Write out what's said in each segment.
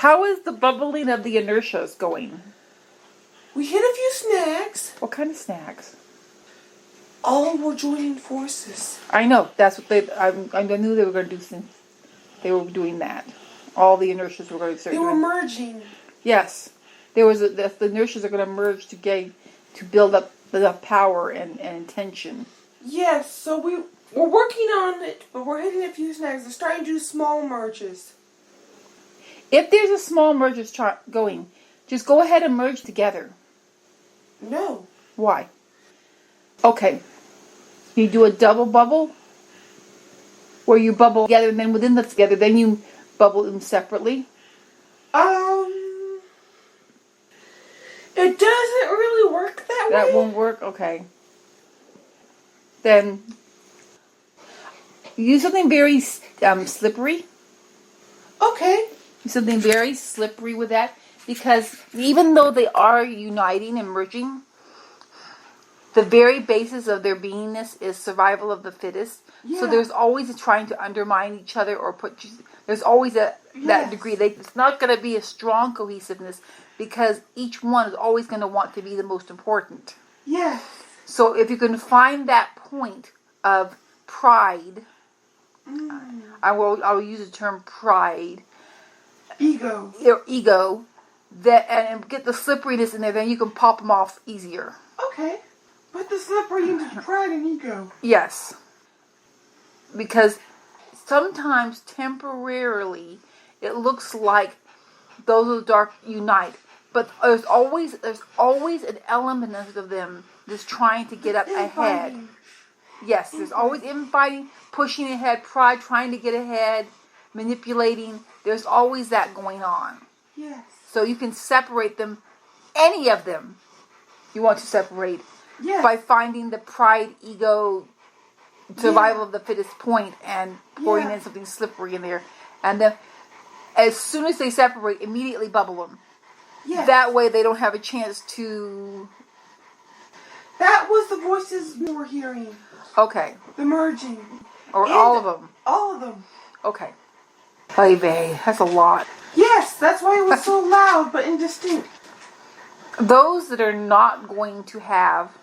How is the bubbling of the inertias going? We hit a few snags. What kind of snacks? All were joining forces. I know. That's what I knew they were going to do since they were doing that. All the inertias were going to start. They were merging. Yes. The inertias are going to merge to build up the power and intention. Yes, so we're working on it, but we're hitting a few snags. They're starting to do small merges. If there's a small merge going, just go ahead and merge together. No. Why? Okay. You do a double bubble, where you bubble together, and then within the together, then you bubble them separately. It doesn't really work that way. That won't work? Okay. Then use something very slippery. Okay. Use something very slippery with that, because even though they are uniting and merging, the very basis of their beingness is survival of the fittest. Yeah. So there's always trying to undermine each other or there's always that degree. It's not going to be a strong cohesiveness, because each one is always going to want to be the most important. Yes. So if you can find that point of pride, I'll use the term pride. Ego. Ego. And get the slipperiness in there, then you can pop them off easier. Okay. Put the slippery into pride and ego. Yes. Because sometimes temporarily it looks like those of the dark unite. But there's always an element of them that's trying to get up ahead. Yes, there's always infighting, pushing ahead, pride, trying to get ahead, manipulating. There's always that going on. Yes. So you can separate them, any of them you want to separate, by finding the pride, ego, survival of the fittest point and pouring in something slippery in there. And then as soon as they separate, immediately bubble them. Yes. That way they don't have a chance to... That was the voices we were hearing. Okay. The merging. Or all of them. All of them. Okay. Oy vey, that's a lot. Yes, that's why it was so loud but indistinct. Those that are not going to have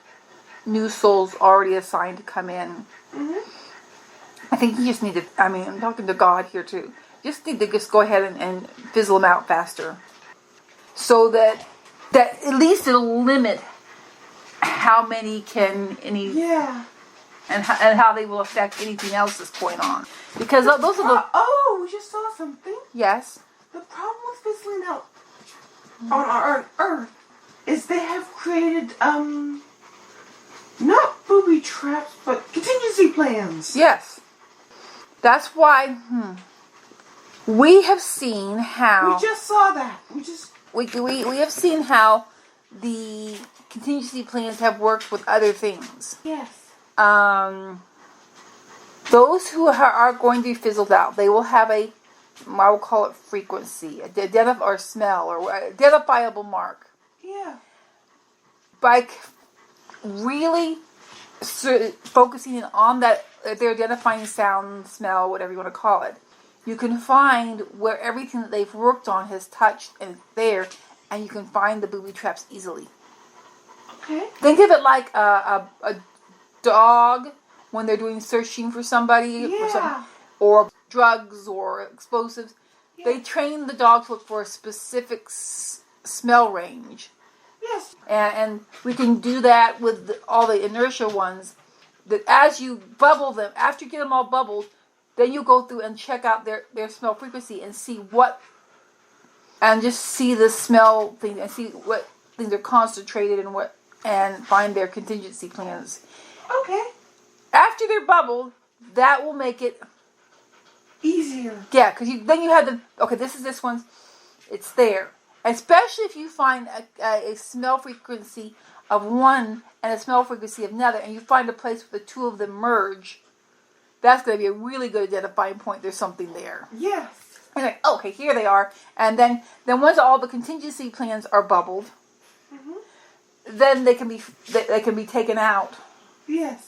new souls already assigned to come in, I think you just need to, I'm talking to God here too, just need to go ahead and fizzle them out faster. So that at least it'll limit how many can and how they will affect anything else that's going on. Because those are the... Oh, we just saw something. Yes. The problem with fizzling out on our Earth is they have created, not booby traps, but contingency plans. Yes. That's why, we have seen how... We just saw that. We have seen how the contingency plans have worked with other things. Yes. Those who are going to be fizzled out, they will have I will call it frequency, or smell, or identifiable mark. Yeah. By really focusing on that, their identifying sound, smell, whatever you want to call it, you can find where everything that they've worked on has touched and it's there, and you can find the booby traps easily. Okay. Think of it like a dog when they're doing searching for somebody, or drugs or explosives. Yeah. They train the dog to look for a specific smell range. Yes. And we can do that with all the inertia ones. That as you bubble them, after you get them all bubbled, then you go through and check out their smell frequency and see and just see the smell thing and see what things are concentrated and find their contingency plans. Okay. After they're bubbled, that will make it easier. Yeah, because then you have this one, it's there. Especially if you find a smell frequency of one and a smell frequency of another, and you find a place where the two of them merge, that's going to be a really good identifying point. There's something there. Yes. And like, okay, here they are. And then once all the contingency plans are bubbled, then they can be taken out. Yes.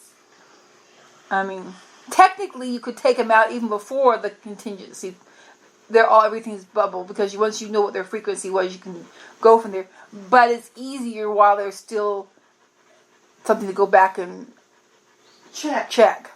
I mean, technically, you could take them out even before the contingency everything's bubble, because once you know what their frequency was, you can go from there. But it's easier while there's still something to go back and Check. check.